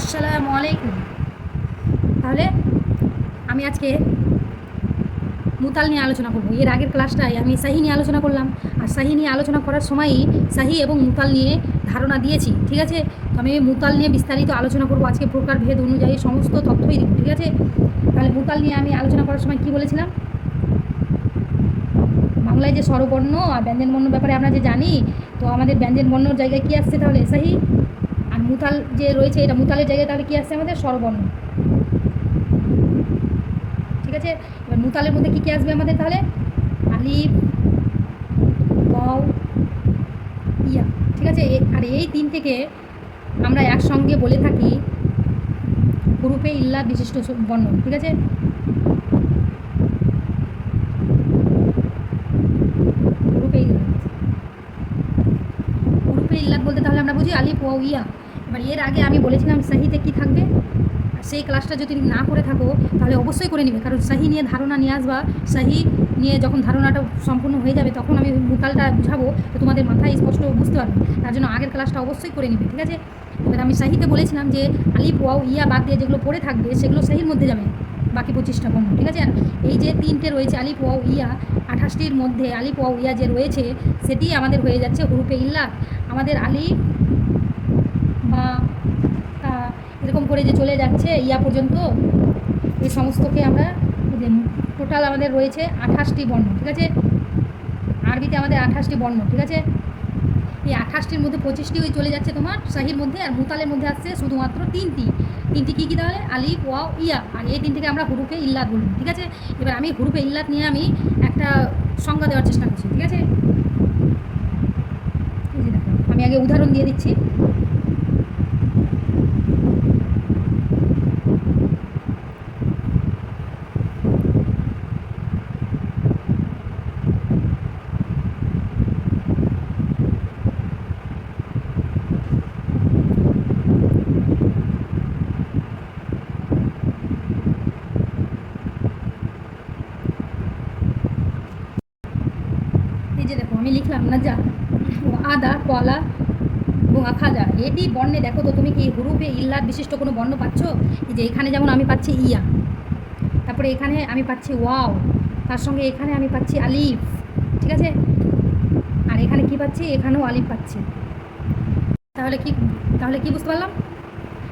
আসসালামু আলাইকুম। তাহলে আমি আজকে মুতাল নিয়ে আলোচনা করব। এর আগের ক্লাসটায় আমি সাহি নিয়ে আলোচনা করলাম, আর সাহি নিয়ে আলোচনা করার সময়ই সাহি এবং মুতাল নিয়ে ধারণা দিয়েছি, ঠিক আছে। তো আমি মুতাল নিয়ে বিস্তারিত আলোচনা করব আজকে, প্রকারভেদ অনুযায়ী সমস্ত তথ্যই দেবো, ঠিক আছে। তাহলে মুতাল নিয়ে আমি আলোচনা করার সময় কি বলেছিলাম, বাংলায় যে স্বরবর্ণ আর ব্যঞ্জন বর্ণ ব্যাপারে আমরা যে জানি, তো আমাদের ব্যঞ্জন বর্ণর জায়গায় কী আসছে তাহলে সাহি, আর মুতাল যে রয়েছে এটা মুতালের জায়গায় তাহলে কী আসছে আমাদের স্বরবর্ণ, ঠিক আছে। এবার মুতালের মধ্যে কী কী আসবে আমাদের তাহলে, আলিফ, ওয়াও, ইয়া, ঠিক আছে। আর এই তিন থেকে আমরা একসঙ্গে বলে থাকি হুরুফে ইল্লা বিশিষ্ট বর্ণ, ঠিক আছে। হুরুফে ইল্লাত, হুরুফে ইল্লাত বলতে তাহলে আমরা বুঝি আলিফ, ওয়াও, ইয়া। এবার এর আগে আমি বলেছিলাম সাহিতে কি থাকবে, সেই ক্লাসটা যদি না করে থাকো তাহলে অবশ্যই করে নেবে, কারণ সাহি নিয়ে ধারণা নিয়ে আসবা। সাহি নিয়ে যখন ধারণাটা সম্পূর্ণ হয়ে যাবে তখন আমি মুতালটা বুঝাবো, তো তোমাদের মাথায় স্পষ্ট বুঝতে পারবে। তার জন্য আগের ক্লাসটা অবশ্যই করে নেবে, ঠিক আছে। এবার আমি সাহিতে বলেছিলাম যে আলিফ, ওয়াও, ইয়া বাদ দিয়ে যেগুলো পড়ে থাকবে সেগুলো সাহির মধ্যে যাবে, বাকি 25টা বর্ণ, ঠিক আছে। আর এই যে তিনটে রয়েছে আলিফ, ওয়াও, ইয়া, 28টির মধ্যে আলিফ, ওয়াও, ইয়া যে রয়েছে সেটি আমাদের হয়ে যাচ্ছে হুরুফে ইল্লাত। আমাদের আলিফ বা এরকম করে যে চলে যাচ্ছে ইয়া পর্যন্ত, এই সমস্তকে আমরা টোটাল আমাদের রয়েছে 28টি বর্ণ, ঠিক আছে। আরবিতে আমাদের 28টি বর্ণ, ঠিক আছে। এই 28টির মধ্যে 25টি ওই চলে যাচ্ছে তোমার সাহির মধ্যে, আর মুতালের মধ্যে আসছে শুধুমাত্র তিনটি কী কী তাহলে, আলিফ, ওয়াও, ইয়া। আর এই তিনটিকে আমরা হুরুফে ইল্লাত বলবো, ঠিক আছে। এবার আমি হুরুফে ইল্লাত নিয়ে আমি একটা সংজ্ঞা দেওয়ার চেষ্টা করছি, ঠিক আছে। এই যে দেখো, আমি আগে উদাহরণ দিয়ে দিচ্ছি। এই যে দেখো আমি লিখলাম না যা আদা, কলা এবং খাজা, এটি বর্ণে দেখো তো তুমি কি হুরুফে ইল্লাত বিশিষ্ট কোনো বর্ণ পাচ্ছ? এই যে এখানে যেমন আমি পাচ্ছি ইয়া, তারপরে এখানে আমি পাচ্ছি ওয়াও, তার সঙ্গে এখানে আমি পাচ্ছি আলিফ, ঠিক আছে। আর এখানে কি পাচ্ছি, এখানেও আলিফ পাচ্ছি। তাহলে কি বুঝতে পারলাম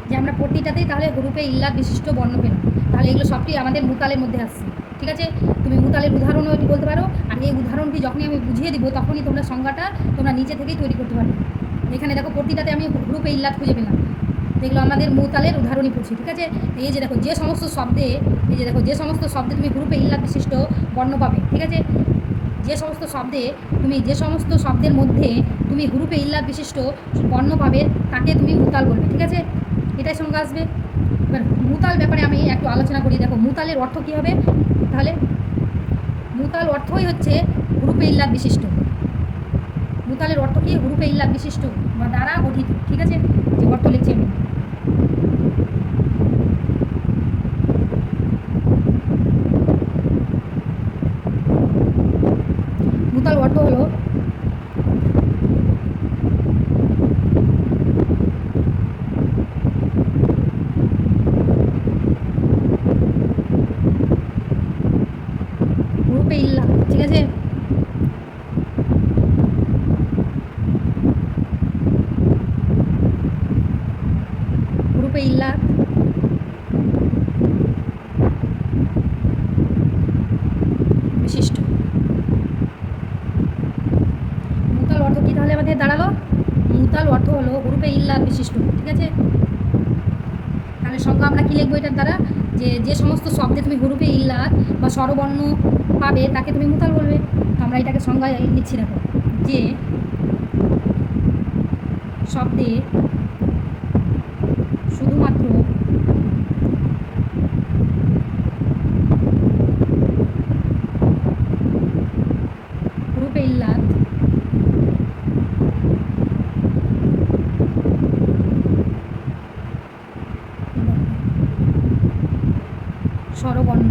যে আমরা প্রতিটাতেই তাহলে হুরুফে ইল্লাত বিশিষ্ট বর্ণ পেলাম। তাহলে এগুলো সবটি আমাদের মুতালের মধ্যে আসছে, ঠিক আছে। তুমি মুতালের উদাহরণও এটি বলতে পারো, আর এই উদাহরণটি যখনই আমি বুঝিয়ে দিব তখনই তোমরা সংজ্ঞাটা তোমরা নিজে থেকেই তৈরি করতে পারবে। এখানে দেখো প্রতিটাতে আমি হুরুফে ইল্লাত খুঁজে পেলাম, এগুলো আমাদের মুতালের উদাহরণই পড়ছি, ঠিক আছে। এই যে দেখো যে সমস্ত শব্দে, এই যে দেখো যে সমস্ত শব্দে তুমি হুরুফে ইল্লাত বিশিষ্ট বর্ণ পাবে, ঠিক আছে। যে সমস্ত শব্দের মধ্যে তুমি হুরুফে ইল্লাত বিশিষ্ট বর্ণ পাবে তাকে তুমি মুতাল বলবে, ঠিক আছে। এটাই সঙ্গে আসবে। এবার মুতাল ব্যাপারে আমি একটু আলোচনা করি। দেখো মুতালের অর্থ কী হবে তাহলে, মুতাল অর্থই হচ্ছে হুরুফে ইল্লাত বিশিষ্ট। মুতালের অর্থ কি, হুরুফে ইল্লাত বিশিষ্ট বা দ্বারা গঠিত, ঠিক আছে। যে অর্থ লিখছি আমি, মুতাল অর্থ হলো হুরুফে ইল্লাত, ঠিক আছে। হুরুফে ইল্লাত বিশিষ্ট। মুতাল অর্থ কি তাহলে আমাদের দাঁড়ালো, মুতাল অর্থ হলো হুরুফে ইল্লাত বিশিষ্ট, ঠিক আছে। তাহলে সংজ্ঞা আমরা কী লিখবো এটার দ্বারা, যে সমস্ত শব্দে তুমি হুরুফে ইল্লাত বা স্বরবর্ণ পাবে তাকে তুমি মুতাল বলবে। তো আমরা এটাকে সংজ্ঞা লিখছি, দেখো যে শব্দে শুধুমাত্র হুরুফে ইল্লাত স্বরবর্ণ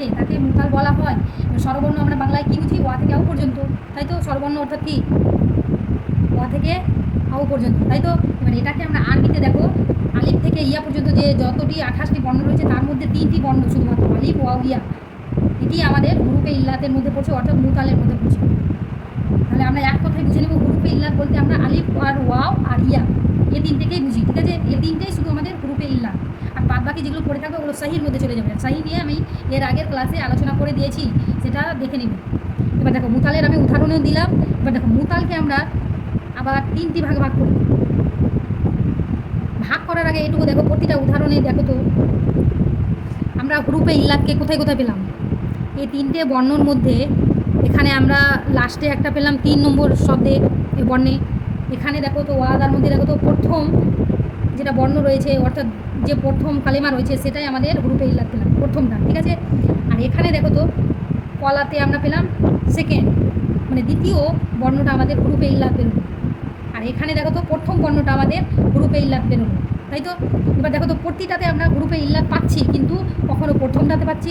থাকে তাকে মুতাল বলা হয়। স্বরবর্ণ আমরা বাংলায় কী বুঝি? ওয়া থেকে আউ পর্যন্ত, তাই তো? স্বরবর্ণ অর্থাৎ কি? ওয়া থেকে আউ পর্যন্ত, তাই তো? এবার এটাকে আমরা আরবিতে দেখো, আলিফ থেকে ইয়া পর্যন্ত যে যতটি 28টি বর্ণ রয়েছে তার মধ্যে 3টি বর্ণ শুধুমাত্র আলিফ ওয়াও ইয়া, এটি আমাদের হুরুফে ইল্লাতের মধ্যে পড়ছে, অর্থাৎ মুতালের মধ্যে পড়ছে। তাহলে আমরা এক কথায় বুঝে নেব, হুরুফে ইল্লাত বলতে আমরা আলিফ আর ওয়াও আর ইয়া এই তিনটেকেই বুঝি, ঠিক আছে? এই তিনটেই শুধু আমাদের হুরুফে ইল্লাত। আর বাদ বাকি যেগুলো পড়ে থাকবে ওগুলো সাহির মধ্যে চলে যাবে। সাহি নিয়ে আমি এর আগের ক্লাসে আলোচনা করে দিয়েছি, সেটা দেখে নিবে। এবার দেখো মুতালের আমি উদাহরণও দিলাম। এবার দেখো মুতালকে আমরা আবার 3টি ভাগে ভাগ করি। ভাগ করার আগে এটুকু দেখো, প্রতিটা উদাহরণে দেখো তো আমরা হুরুফে ইল্লাতকে কোথায় কোথায় পেলাম। এই 3টে বর্ণর মধ্যে এখানে আমরা লাস্টে একটা পেলাম 3 নম্বর শব্দে এই বর্ণে। এখানে দেখো তো ওয়াদার মধ্যে দেখো তো প্রথম যেটা বর্ণ রয়েছে, অর্থাৎ যে প্রথম কালেমা রয়েছে সেটাই আমাদের হুরুফে ইল্লাত পেলাম, প্রথমটা, ঠিক আছে? আর এখানে দেখো তো কলাতে আমরা পেলাম সেকেন্ড, মানে দ্বিতীয় বর্ণটা আমাদের হুরুফে ইল্লাত বেরোলো। আর এখানে দেখো তো প্রথম বর্ণটা আমাদের হুরুফে ইল্লাত বেরোলো, তাই তো? এবার দেখো তো প্রতিটাতে আমরা হুরুফে ইল্লাত পাচ্ছি, কিন্তু কখনো প্রথমটাতে পাচ্ছি,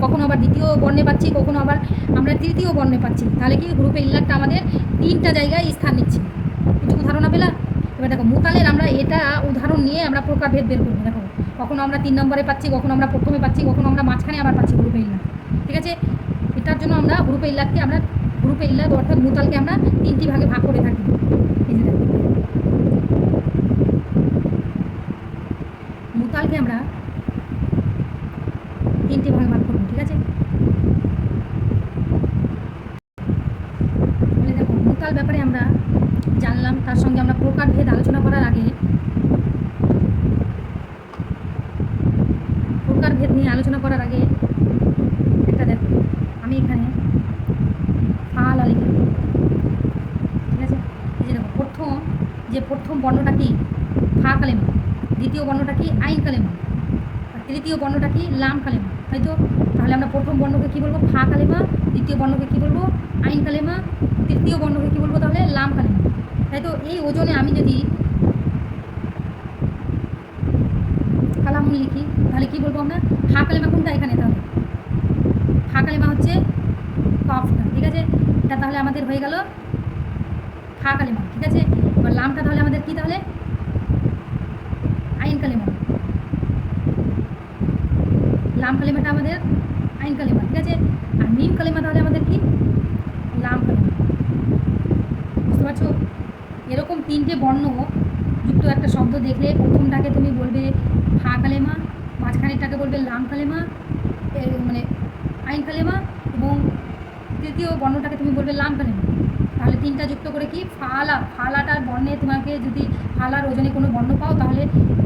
কখনো আবার দ্বিতীয় বর্ণে পাচ্ছি, কখনো আবার আমরা তৃতীয় বর্ণে পাচ্ছি। তাহলে কি হুরুফে ইল্লাতটা আমাদের 3টা জায়গায় স্থান নিচ্ছে। কিছু ধারণা পেলা? এবার দেখো মুতালের আমরা এটা উদাহরণ নিয়ে আমরা প্রকারভেদ বের করবো। দেখো কখনো আমরা 3 নম্বরে পাচ্ছি, কখনো আমরা প্রথমে পাচ্ছি, কখনো আমরা মাঝখানে আবার পাচ্ছি হুরুফে ইল্লাত, ঠিক আছে? এটার জন্য আমরা হুরুফে ইল্লাতকে আমরা হুরুফে ইল্লাত অর্থাৎ মুতালকে আমরা 3টি ভাগে ভাগ করে থাকি। এই যে দেখো মুতালকে আমরা 3টি ভাগে ভাগ করবো, ঠিক আছে? তাহলে দেখো মুতাল ব্যাপারে আমরা জানলাম, তার সঙ্গে আমরা প্রকারভেদ আলোচনা করার আগে প্রকারভেদ নিয়ে আলোচনা করার আগে একটা দেখো, আমি এখানে ফালা লিখে দেবো, ঠিক আছে? এই যে দেখো প্রথম বর্ণটা কি? ফা কালেমা, দ্বিতীয় বর্ণটা কি? আইন কালেমা, আর তৃতীয় বর্ণটা কি? লাম কালেমা, তাই তো? তাহলে আমরা প্রথম বর্ণকে কী বলবো? ফা কালেমা। দ্বিতীয় বর্ণকে কী বলবো? আইন কালেমা। তৃতীয় বর্ণকে কী বলবো তাহলে? লাম কালেমা, তাই তো? এই ওজনে আমি যদি কালামুল লিখি তাহলে কী বলবো আমরা? ফা কালেমা কোনটা এখানে? তাহলে ফা কালেমা হচ্ছে কফটা, ঠিক আছে? এটা তাহলে আমাদের হয়ে গেল ফা কালেমা, ঠিক আছে? এবার লামটা তাহলে আমাদের কি? তাহলে আইন কালেমা। লাম কালেমাটা আমাদের আইন কালেমা, ঠিক আছে? আর মিম কালেমা তাহলে আমাদের কি? লাম কালেমা। বুঝতে পারছো? এরকম 3টে বর্ণ যুক্ত একটা শব্দ দেখলে প্রথমটাকে তুমি বলবে ফা কালেমা, মাঝখানেরটাকে বলবে লাম কালেমা, মানে আইন কালেমা, এবং তৃতীয় বর্ণটাকে তুমি বলবে লাম কালেমা। তাহলে 3টা যুক্ত করে কি? ফালাটার বর্ণে তোমাকে যদি ফালার ওজনে কোনো বর্ণ পাও তাহলে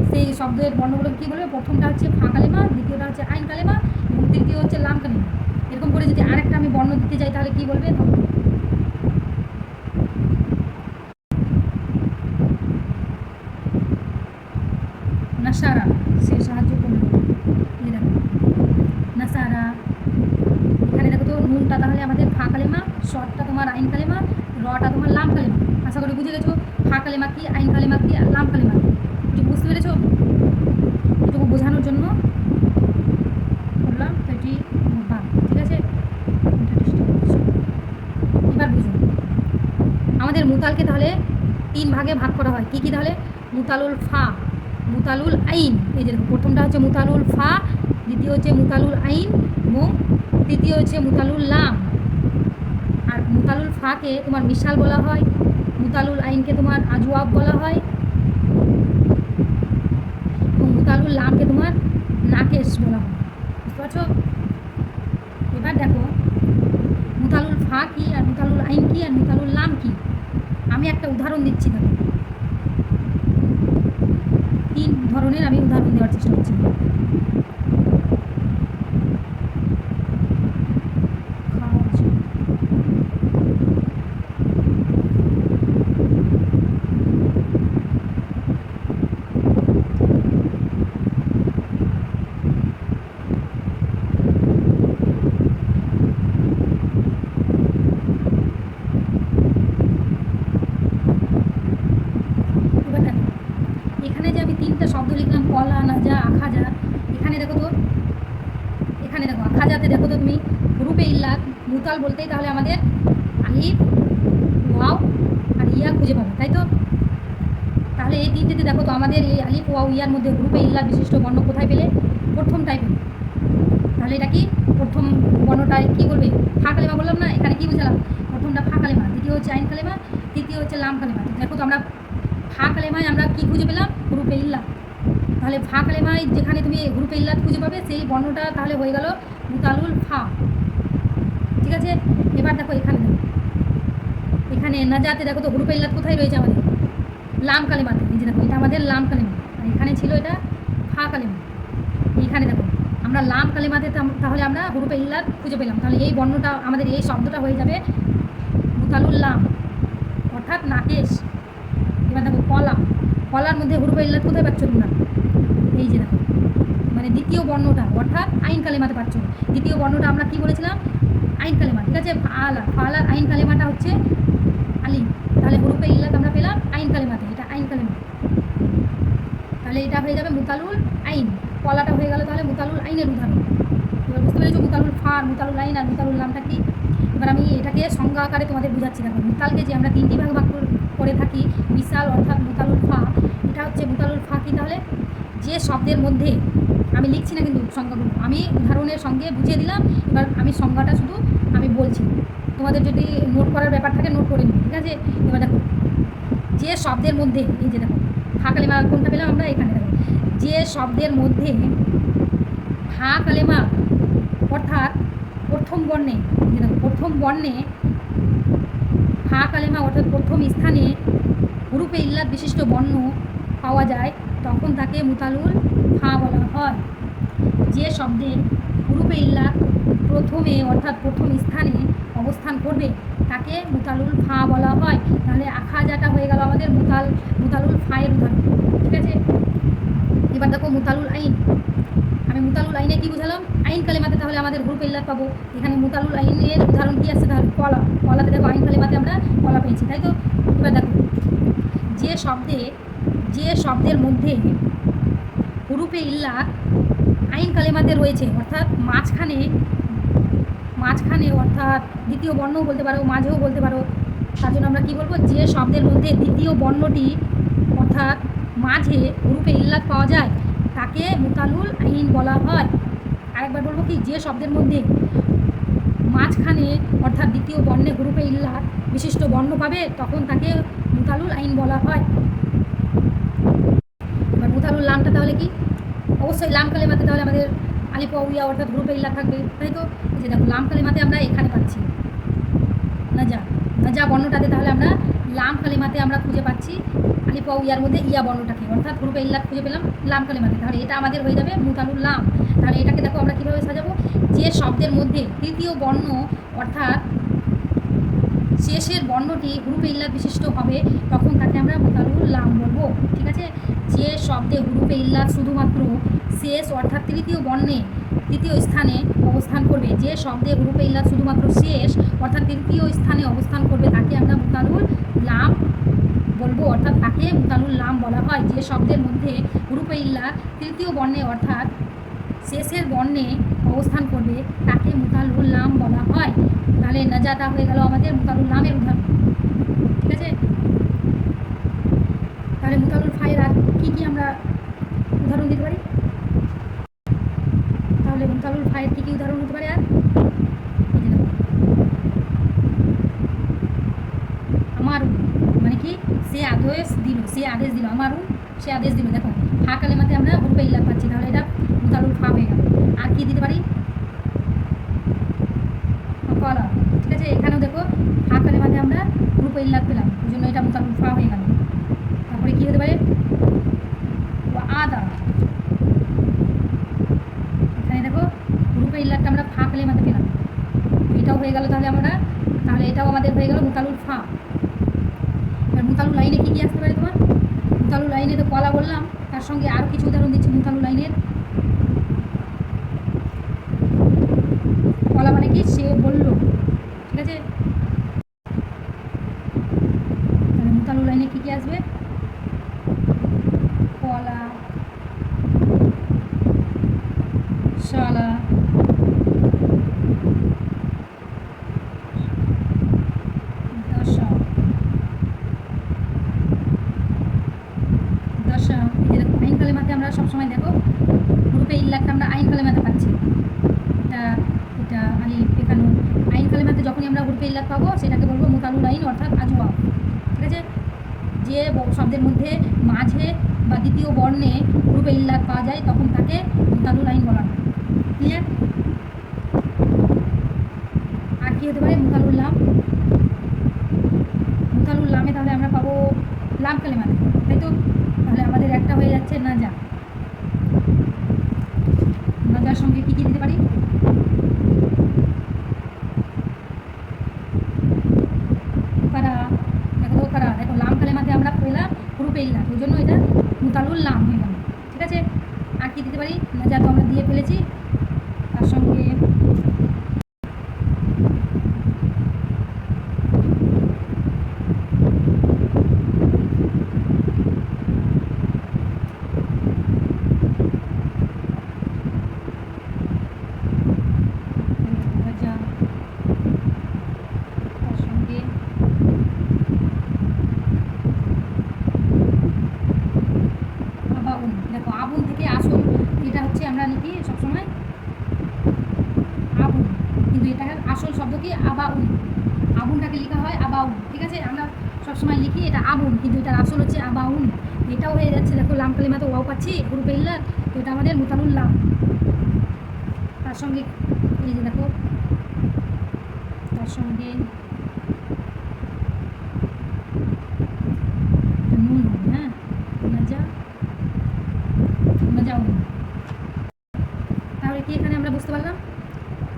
সেই শব্দের বর্ণগুলো কী বলবে? প্রথমটা হচ্ছে ফা কালেমা, দ্বিতীয়টা হচ্ছে আইন কালেমা, এবং তৃতীয় হচ্ছে লাম কালেমা। এরকম করে যদি আরেকটা আমি বর্ণ দিতে চাই তাহলে কী বলবে? নাসারা, সে সাহায্য করলো, এই দেখো নাসারা। এখানে দেখো তো নুনটা তাহলে আমাদের ফা কালেমা, শর্টটা তোমার আইন কালেমা, রটা তোমার লাম কালেমা। আশা করি বুঝে গেছো ফা কালেমা কি, আইন কালেমা কি, আর লাম কালেমা কি। একটু বুঝতে পেরেছো? এটুকু বোঝানোর জন্য বললাম, তো এটি ভাগ, ঠিক আছে? এবার বুঝো আমাদের মুতালকে তাহলে 3 ভাগে ভাগ করা হয়। কী কী তাহলে? মুতালুল ফা, মুতালুল আইন, এই যে প্রথমটা হচ্ছে মুতালুল ফা, দ্বিতীয় হচ্ছে মুতালুল আইন, এবং তৃতীয় হচ্ছে মুতালুল লাম। আর মুতালুল ফাকে তোমার মিশাল বলা হয়, মুতালুল আইনকে তোমার আজওয়াব বলা হয়, এবং মুতালুল লামকে তোমার নাকেশ বলা হয়। বুঝতে পারছো? এবার দেখো মুতালুল ফা কি, আর মুতালুল আইন কি, আর মুতালুল লাম কি। আমি একটা উদাহরণ দিচ্ছি, দেখো 3 ধরনের আমি উদাহরণ দেওয়ার চেষ্টা করছি। এখানে যে আমি 3টা শব্দ লিখলাম, কলা, নাজা, আখাজা, এখানে দেখো তো এখানে দেখো খাজাতে দেখো তো তুমি হুরুফে ইল্লাত মুতাল বলতেই তাহলে আমাদের আলিফ ওয়াও আর ইয়া খুঁজে পাবে, তাই তো? তাহলে এই তিনটেতে দেখো তো আমাদের এই আলিফ ওয়াও ইয়ার মধ্যে হুরুফে ইল্লাত বিশিষ্ট বর্ণ কোথায় পেলে? প্রথমটাই পেলে। তাহলে এটা কি প্রথম বর্ণটায় কী বলবে? ফা কালেমা বললাম না, এখানে কি বুঝালাম? প্রথমটা ফা কালেমা, দ্বিতীয় হচ্ছে আইন কালেমা, তৃতীয় হচ্ছে লাম কালেমা। দেখো তো আমরা ফা কালেমায় আমরা কি খুঁজে পেলাম? হুরুফে ইল্লাত। তাহলে ফা কালেমায় যেখানে তুমি হুরুফে ইল্লাত খুঁজে পাবে সেই বর্ণটা তাহলে হয়ে গেল মুতালুল ফা। ঠিক আছে, এবার দেখো এখানে দেখো, এখানে নাজাতে দেখো তো হুরুফে ইল্লাত কোথায় রয়েছে আমাদের? লাম কালেমাতে। এই যে দেখো এটা আমাদের লাম কালেমা, আর এখানে ছিল এটা ফা কালেমা। এইখানে দেখো আমরা লাম কালেমাতে তাহলে আমরা হুরুফে ইল্লাত খুঁজে পেলাম। তাহলে এই বর্ণটা আমাদের এই শব্দটা হয়ে যাবে মুতালুল লাম অর্থাৎ নাকেশ। এবার দেখো কলা, কলার মধ্যে হুরুফে ইল্লাত কোথায় পাচ্ছ তোমরা? এই যে দেখো মানে দ্বিতীয় বর্ণটা অর্থাৎ আইন কালেমাতে পাচ্ছ। দ্বিতীয় বর্ণটা আমরা কি বলেছিলাম? আইন কালেমা। ঠিক আছে, ফালা, ফালার আইন কালেমাটা হচ্ছে আলিম। তাহলে হুরুফে ইল্লাত আমরা পেলাম আইন কালেমাতে, এটা আইন কালেমা। তাহলে এটা হয়ে যাবে মুতালুল আইন। কলাটা হয়ে গেল তাহলে মুতালুল আইনের উদাহরণ। এবার বুঝতে পেরেছো মুতালুল ফা, মুতালুল আইন আর মুতালুল লামটা কি? এবার আমি এটাকে সংজ্ঞা আকারে তোমাদের বোঝাচ্ছি। দেখো মুতালকে যে আমরা তিনটি ভাগ ভাগ করে থাকি, বিশাল অর্থাৎ মুতালুল ফা, এটা হচ্ছে মুতালুল ফা কি? তাহলে যে শব্দের মধ্যে, আমি লিখছি না কিন্তু সংজ্ঞাগুলো, আমি উদাহরণের সঙ্গে বুঝিয়ে দিলাম। এবার আমি সংজ্ঞাটা শুধু আমি বলছি, তোমাদের যদি নোট করার ব্যাপার থাকে নোট করে নিই। ঠিক আছে, এবার দেখো যে শব্দের মধ্যে, এই যে দেখো ফা কালেমা কোনটা পেলাম আমরা? এখানে দেখো যে শব্দের মধ্যে ফা কালেমা অর্থাৎ প্রথম বর্ণে, যে দেখো প্রথম বর্ণে ফা কালেমা অর্থাৎ প্রথম স্থানে হুরুফে ইল্লাত বিশিষ্ট বর্ণ পাওয়া যায় তখন তাকে মুতালুল ফা বলা হয়। যে শব্দে হুরুফে ইল্লাত প্রথমে অর্থাৎ প্রথম স্থানে অবস্থান করবে তাকে মুতালুল ফা বলা হয়। তাহলে আখাজাটা হয়ে গেল আমাদের মুতালুল ফায়ের উদাহরণ। ঠিক আছে, এবার দেখো মুতালুল আইন। আমি মুতালুল আইনে কি বুঝালাম? আইন কালেমাতে তাহলে আমাদের হুরুফে ইল্লাত পাবো। এখানে মুতালুল আইনের উদাহরণ কি আসছে? তাহলে কলা, কলাতে দেখো আইন কালেমাতে আমরা কলা পেয়েছি, তাই তো? এবার দেখো যে শব্দের মধ্যে হুরুফে ইল্লাত আইন কালেমাতে রয়েছে অর্থাৎ মাঝখানে অর্থাৎ দ্বিতীয় বর্ণও বলতে পারো, মাঝেও বলতে পারো। তার জন্য আমরা কী বলবো? যে শব্দের মধ্যে দ্বিতীয় বর্ণটি অর্থাৎ মাঝে হুরুফে ইল্লাত পাওয়া যায় তাকে মুতালুল আইন বলা হয়। আরেকবার বলবো কি? যে শব্দের মধ্যে মাঝখানে অর্থাৎ দ্বিতীয় বর্ণে হুরুফে ইল্লাত বিশিষ্ট বর্ণ পাবে তখন তাকে মুতালুল আইন বলা হয়। এবার মুতালুল লামটা তাহলে কি? অবশ্যই লাম কালেমাতে তাহলে আমাদের আলিফ ওয়া ইয়া অর্থাৎ হুরুফে ইল্লাত থাকবে, তাই তো? যে দেখো লাম কালেমাতে আমরা এখানে পাচ্ছি নাজা বর্ণটাতে, তাহলে আমরা লাম কালেমাতে আমরা খুঁজে পাচ্ছি আলিফ ওয়া ইয়ার মধ্যে ইয়া বর্ণটাকে অর্থাৎ হুরুফে ইল্লাত খুঁজে পেলাম লাম কালেমাতে। তাহলে এটা আমাদের হয়ে যাবে মুতালুল লাম। তাহলে এটাকে দেখো আমরা কীভাবে সাজাবো? যে শব্দের মধ্যে তৃতীয় বর্ণ অর্থাৎ শেষের বর্ণটি হুরুফে ইল্লাত বিশিষ্ট হবে তখন তাকে আমরা মুতালুল লাম বলবো। ঠিক আছে, যে শব্দে হুরুফে ইল্লাত শুধুমাত্র শেষ অর্থাৎ তৃতীয় স্থানে অবস্থান করবে, যে শব্দে হুরুফে ইল্লাত শুধুমাত্র শেষ অর্থাৎ তৃতীয় স্থানে অবস্থান করবে তাকে আমরা মুতালুল লাম বলবো, অর্থাৎ তাকে মুতালুল লাম বলা হয়। যে শব্দের মধ্যে হুরুফে ইল্লাত তৃতীয় বর্ণে অর্থাৎ শেষের বর্ণে অবস্থান করবে তাকে মুতালুল লাম বলা হয়। তাহলে নাজাটা হয়ে গেল আমাদের মুতালুল লামের উদাহরণ। ঠিক আছে, তাহলে মুতালুল ফায়ের আর কী কী আমরা উদাহরণ দিতে পারি? তাহলে মুতালুল ফায়ের কী কী উদাহরণ হতে পারে? আর আমারু মানে কি? সে আদেশ দিল আমারু, সে আদেশ দিল। দেখো ফা কালেমাতে আমরা হুরুফে ইল্লাত পাচ্ছি, তাহলে এটা মুতালুল ফা হয়ে গেল। আর কি দিতে পারি? কলা। ঠিক আছে, এখানেও দেখো ফা কালেমাতে আমরা হুরুফে ইল্লাত পেলাম, ওই জন্য এটা মুতালুল ফা হয়ে গেল। তারপরে কী হতে পারে? আদা, এখানে দেখো হুরুফে ইল্লাতটা আমরা ফা কালেমাতে পেলাম, এটাও হয়ে গেল। তাহলে এটাও আমাদের হয়ে গেল মুতালুল ফা। এবার মুতালুল লাইনে কী কী আসতে পারে তোমার? মুতালুল লাইনে তো কলা বললাম, তার সঙ্গে আরও কিছু উদাহরণ দিচ্ছি মুতালুল লাইনের। কলা মানে কি? সে বলল। ঠিক আছে, তাহলে মুতালুল লাইনে কী কী আসবে? কলা, শালা, সবসময় দেখো হুরুফে ইল্লাতটা আমরা আইন কালেমাতে পাচ্ছি। এটা এটা আলিফ এখানে আইন কালেমাতে যখনই আমরা হুরুফে ইল্লাত পাবো সেটাকে বলবো মুতালুল আইন অর্থাৎ আজওয়া। ঠিক আছে, যে শব্দের মধ্যে মাঝে বা দ্বিতীয় বর্ণে হুরুফে ইল্লাত পাওয়া যায় তখন তাকে মুতালুল আইন বলা হয়। ক্লিয়ার? আর কি হতে পারে? মুতালুল লাম। মুতালুল লামে তাহলে আমরা পাবো লাম কালেমাতে, তাই তো? তাহলে আমাদের একটা হয়ে যাচ্ছে নাজা। নাজার সঙ্গে কী কী দিতে পারি? কারা, দেখো তো কারা, দেখো লাম কালেমাতে আমরা পেলাম হুরুফে ইল্লাত, ওই জন্য এটা মুতালুল লাম হয়ে গেল। ঠিক আছে, আর কি দিতে পারি? নাজা তো আমরা দিয়ে ফেলেছি, তার সঙ্গে নাজা, তার সঙ্গে আবাউন। দেখো আবুন থেকে আসল, এটা হচ্ছে আমরা লিখি সবসময় আবুন, কিন্তু এটা আসল শব্দ কি? আবাউন। আবুনটাকে লেখা হয় আবাউন। ঠিক আছে, আমরা সবসময় লিখি এটা আবুন, কিন্তু এটার আসল হচ্ছে আবাউন। এটাও হয়ে যাচ্ছে, দেখো লাম কালিমাতে ওয়াও পাচ্ছি হুরুফে ইল্লাত, তো এটা আমাদের মুতালুল লাম। তার সঙ্গে এই যে দেখো, তার সঙ্গে নুন, হ্যাঁ, নাজা নাজাউন। তাহলে কি এখানে আমরা বুঝতে পারলাম?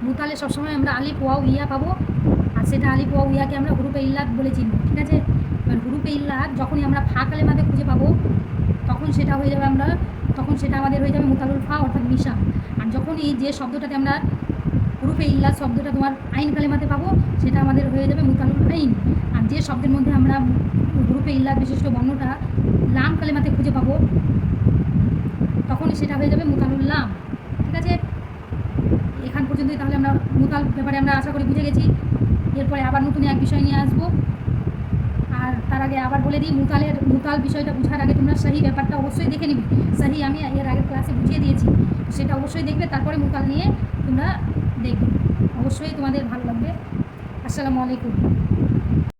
মুতালে সবসময় আমরা আলিফ ওয়াও ইয়া পাবো, আর সেটা আলিফ ওয়াও ইয়াকে আমরা হুরুফে ইল্লাত বলে চিনব। ঠিক আছে, এবার হুরুফে ইল্লাত যখনই আমরা ফা কালেমাতে খুঁজে পাবো তখন সেটা হয়ে যাবে তখন সেটা আমাদের হয়ে যাবে মুতালুল ফা অর্থাৎ মিশা। আর যখনই যে শব্দটাতে আমরা হুরুফে ইল্লাত শব্দটা তোমার আইন কালেমাতে পাবো সেটা আমাদের হয়ে যাবে মুতালুল আইন। আর যে শব্দের মধ্যে আমরা হুরুফে ইল্লাত বিশিষ্ট বর্ণটা লাম কালেমাতে খুঁজে পাবো তখনই সেটা হয়ে যাবে মুতালুল লাম। ঠিক আছে, এখান পর্যন্তই তাহলে আমরা মুতাল ব্যাপারে আমরা আশা করি বুঝে গেছি। এরপরে আবার নতুন এক বিষয় নিয়ে আসবো। আর তার আগে আবার বলে দিই, মুতাল বিষয়টা বোঝার আগে তোমরা সহি ব্যাপারটা অবশ্যই দেখে নিবে। সহি আমি এর আগের ক্লাসে বুঝিয়ে দিয়েছি, সেটা অবশ্যই দেখবে, তারপরে মুতাল নিয়ে তোমরা দেখবে, অবশ্যই তোমাদের ভালো লাগবে। আসসালামু আলাইকুম।